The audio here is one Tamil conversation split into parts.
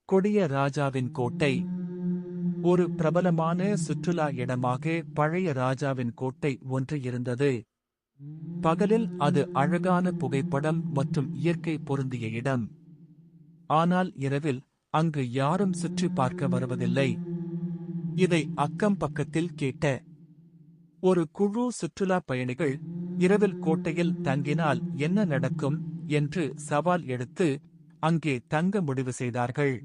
கொடிய ராஜாவின் கோட்டை. ஒரு பிரபலமான சுற்றுலா இடமாக பழைய ராஜாவின் கோட்டை ஒன்று இருந்தது. பகலில் அது அழகான புகைப்படம் மற்றும் இயற்கை பொருந்திய இடம். ஆனால் இரவில் அங்கு யாரும் சுற்றி பார்க்க வருவதில்லை. இதை அக்கம் பக்கத்தில் கேட்ட ஒரு குழு சுற்றுலா பயணிகள் இரவில் கோட்டையில் தங்கினால் என்ன நடக்கும் என்று சவால் எடுத்து அங்கே தங்க முடிவு செய்தார்கள்.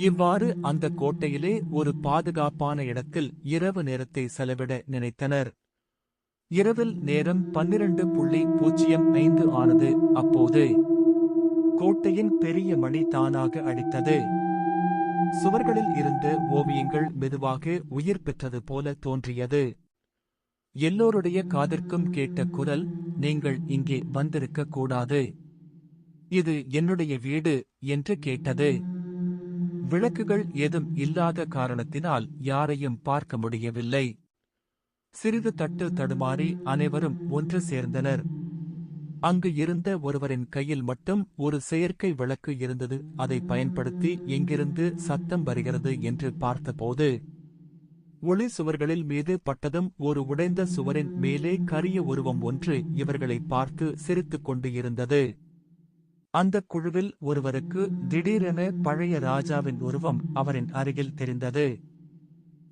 இவ்வாறு அந்த கோட்டையிலே ஒரு பாதுகாப்பான இடத்தில் இரவு நேரத்தை செலவிட நினைத்தனர். இரவில் நேரம் 12:05 ஆனது. அப்போது கோட்டையின் பெரிய மணி தானாக அடித்தது. சுவர்களில் இருந்த ஓவியங்கள் மெதுவாக உயிர் பெற்றது போல தோன்றியது. எல்லோருடைய காதிற்கும் கேட்ட குரல், நீங்கள் இங்கே வந்திருக்க கூடாது. இது என்னுடைய வீடு என்று கேட்டது. விளக்குகள் ஏதும் இல்லாத காரணத்தினால் யாரையும் பார்க்க முடியவில்லை. சிறிது தட்டு தடுமாறி அனைவரும் ஒன்று சேர்ந்தனர். அங்கு இருந்த ஒருவரின் கையில் மட்டும் ஒரு செயற்கை விளக்கு இருந்தது. அதை பயன்படுத்தி எங்கிருந்து சத்தம் வருகிறது என்று பார்த்தபோது ஒளி சுவர்களில் மீது பட்டதும் ஒரு உடைந்த சுவரின் மேலே கரிய உருவம் ஒன்று இவர்களை பார்த்து சிரித்துக் கொண்டு இருந்தது. அந்த குழுவில் ஒருவருக்கு திடீரென பழைய ராஜாவின் உருவம் அவரின் அருகில் தெரிந்தது.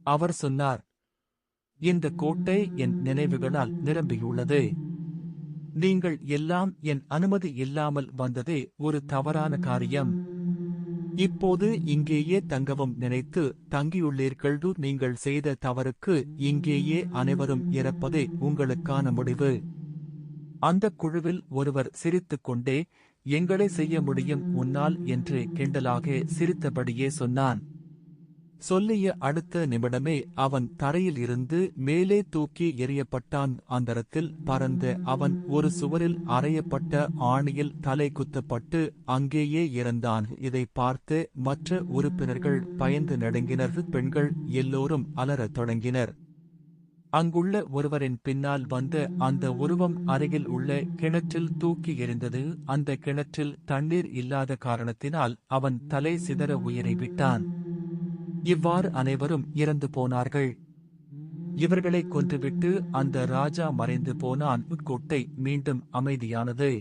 அவர் சொன்னார், இந்த கோட்டை என் நினைவுகளால் நிரம்பியுள்ளது. நீங்கள் எல்லாம் என் அனுமதி இல்லாமல் வந்ததே ஒரு தவறான காரியம். இப்போது இங்கேயே தங்கவும் நினைத்து தங்கியுள்ளீர்கள். நீங்கள் செய்த தவறுக்கு இங்கேயே அனைவரும் இறப்பதே உங்களுக்கான முடிவு. அந்த குழுவில் ஒருவர் சிரித்துக் கொண்டே, எங்களை செய்ய முடியும் உன்னால் என்று கிண்டலாக சிரித்தபடியே சொன்னான். சொல்லிய அடுத்த நிமிடமே அவன் தரையில் இருந்து மேலே தூக்கி எறியப்பட்டான். அந்தரத்தில் பறந்த அவன் ஒரு சுவரில் அறையப்பட்ட ஆணியில் தலை குத்தப்பட்டு அங்கேயே இறந்தான். இதை பார்த்து மற்ற உறுப்பினர்கள் பயந்து நடுங்கினர். பெண்கள் எல்லோரும் அலறத் தொடங்கினர். அங்குள்ள ஒருவரின் பின்னால் வந்த அந்த உருவம் அருகில் உள்ள கிணற்றில் தூக்கி எறிந்தது. அந்த கிணற்றில் தண்ணீர் இல்லாத காரணத்தினால் அவன் தலை சிதற உயிரை விட்டான். இவ்வாறு அனைவரும் இறந்து போனார்கள். இவர்களை கொன்றுவிட்டு அந்த ராஜா மறைந்து போனான். கோட்டை மீண்டும் அமைதியானது.